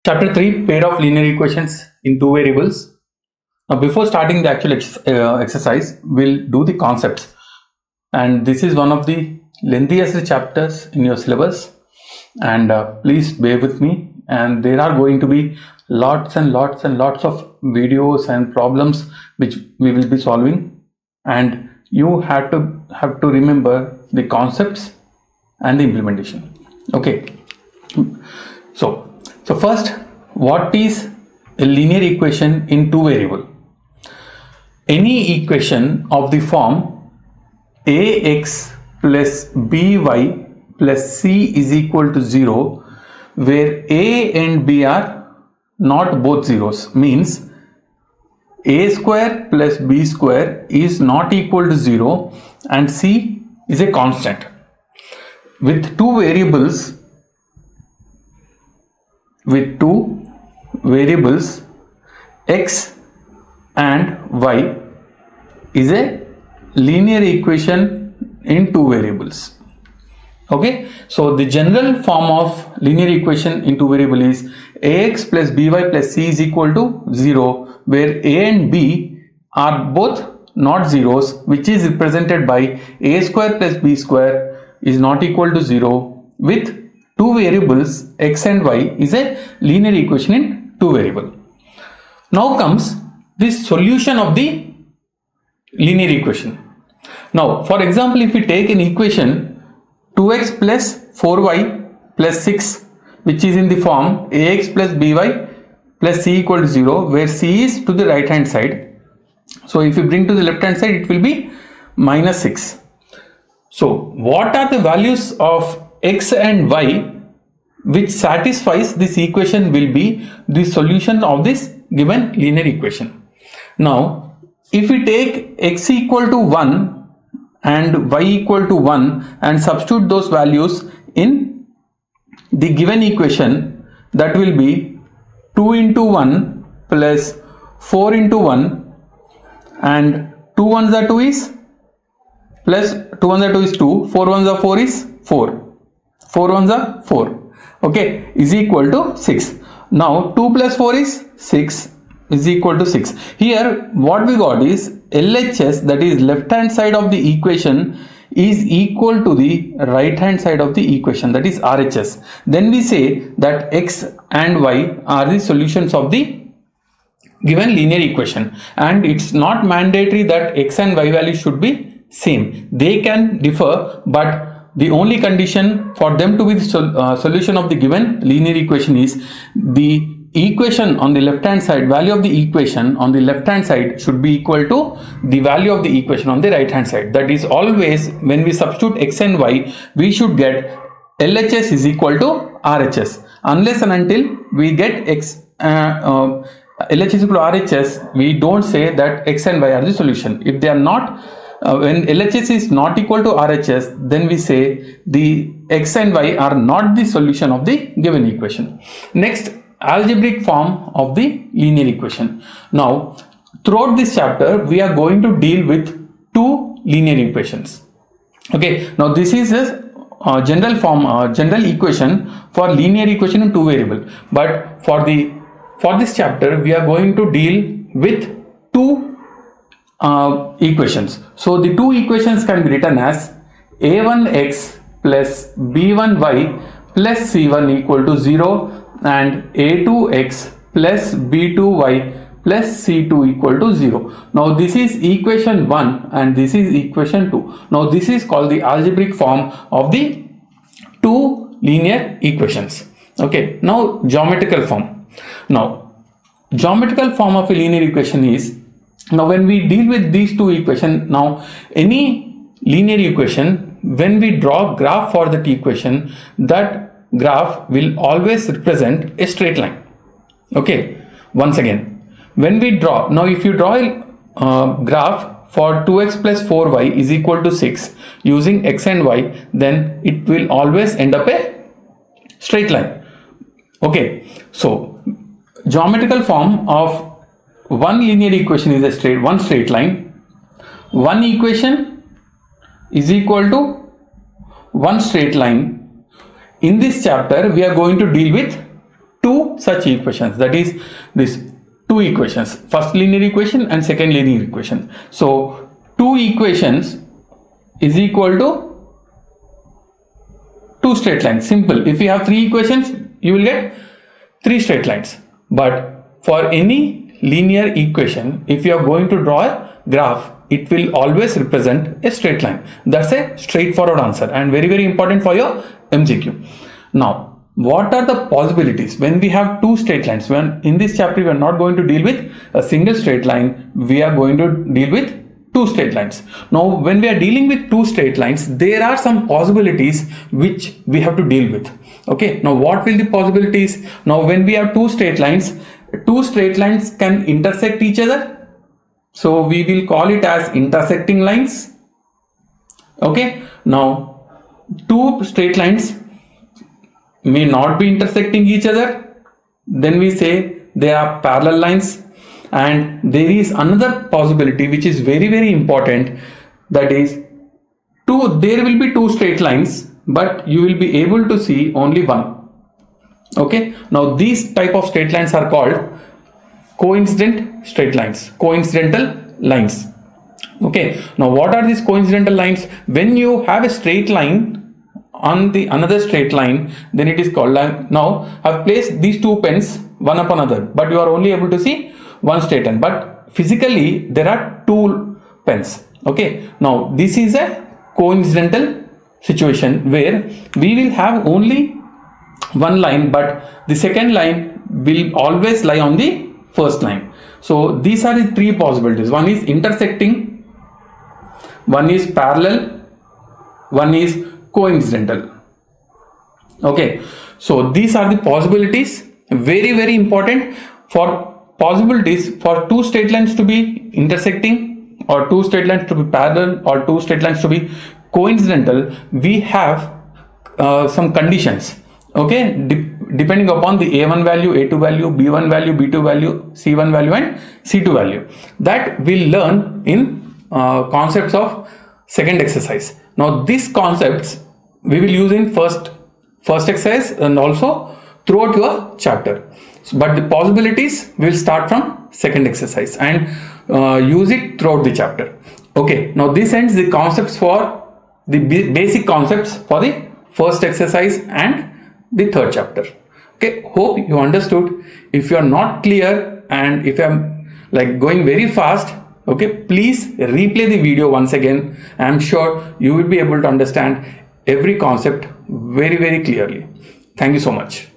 Chapter 3, pair of linear equations in two variables. Now before starting the actual exercise, we'll do the concepts, and this is one of the lengthiest chapters in your syllabus, and please bear with me, and there are going to be lots and lots and lots of videos and problems which we will be solving, and you have to remember the concepts and the implementation. Okay, so first, what is a linear equation in two variable? Any equation of the form ax plus by plus c is equal to 0, where a and b are not both zeros, means a square plus b square is not equal to 0 and c is a constant. With two variables x and y is a linear equation in two variables. Okay, so the general form of linear equation in two variable is ax plus by plus c is equal to 0, where a and b are both not zeros, which is represented by a square plus b square is not equal to 0. With two variables x and y is a linear equation in two variable. Now comes the solution of the linear equation. Now for example, if we take an equation 2x plus 4y plus 6, which is in the form ax plus by plus c equal to 0, where c is to the right hand side. So if you bring to the left hand side, it will be minus 6. So what are the values of x and y which satisfies this equation will be the solution of this given linear equation. Now if we take x equal to 1 and y equal to 1 and substitute those values in the given equation, that will be 2 into 1 plus 4 into 1, and 2 ones are 2 is plus 2 ones are 2 is 2, 4 ones are 4 is 4, 4 ones are 4, okay, is equal to 6. Now 2 plus 4 is 6 is equal to 6. Here what we got is LHS, that is left hand side of the equation, is equal to the right hand side of the equation, that is RHS. Then we say that x and y are the solutions of the given linear equation, and it's not mandatory that x and y value should be same. They can differ, but the only condition for them to be the solution of the given linear equation is the equation on the left hand side, value of the equation on the left hand side should be equal to the value of the equation on the right hand side. That is always when we substitute x and y, we should get LHS is equal to RHS. Unless and until we get LHS is equal to RHS, we don't say that x and y are the solution. If they are not, when LHS is not equal to RHS, then we say the x and y are not the solution of the given equation. Next, algebraic form of the linear equation. Now throughout this chapter we are going to deal with two linear equations. Okay, now this is a general form, general equation for linear equation in two variable, but for this chapter we are going to deal with two equations. So the two equations can be written as a1x plus b1y plus c1 equal to 0, and a2x plus b2y plus c2 equal to 0. Now this is equation 1 and this is equation 2. Now this is called the algebraic form of the two linear equations. Okay, now geometrical form. Now geometrical form of a linear equation is, now when we deal with these two equations, now any linear equation, when we draw graph for that equation, that graph will always represent a straight line. Okay, once again, when we draw, now if you draw a graph for 2x plus 4y is equal to 6 using x and y, then it will always end up a straight line. Okay, so geometrical form of one linear equation is one straight line. One equation is equal to one straight line. In this chapter we are going to deal with two such equations, that is this two equations, first linear equation and second linear equation. So two equations is equal to two straight lines. Simple. If you have three equations, you will get three straight lines. But for any linear equation, if you are going to draw a graph, it will always represent a straight line. That's a straightforward answer and very, very important for your MCQ. Now, what are the possibilities when we have two straight lines? When in this chapter we are not going to deal with a single straight line, we are going to deal with two straight lines. Now, when we are dealing with two straight lines, there are some possibilities which we have to deal with. Okay, now what will the possibilities? Now, when we have two straight lines can intersect each other. So we will call it as intersecting lines. Okay, now two straight lines may not be intersecting each other, then we say they are parallel lines. And there is another possibility which is very, very important, that is there will be two straight lines, but you will be able to see only one. Okay, now these type of straight lines are called coincidental lines. Okay, now what are these coincidental lines? When you have a straight line on the another straight line, then it is called line. Now I've placed these two pens one upon another, but you are only able to see one straight line, but physically there are two pens. Okay, now this is a coincidental situation where we will have only one line, but the second line will always lie on the first line. So these are the three possibilities. One is intersecting, one is parallel, one is coincidental. Okay, so these are the possibilities. Very, very important. For possibilities for two straight lines to be intersecting, or two straight lines to be parallel, or two straight lines to be coincidental, we have some conditions. Okay, depending upon the A1 value, A2 value, B1 value, B2 value, C1 value and C2 value, that we'll learn in concepts of second exercise. Now these concepts we will use in first exercise and also throughout your chapter. But the possibilities will start from second exercise and use it throughout the chapter. Okay, now this ends the concepts for the basic concepts for the first exercise and the third chapter. Okay, hope you understood. If you are not clear and if I'm like going very fast, okay, please replay the video once again. I'm sure you will be able to understand every concept very, very clearly. Thank you so much.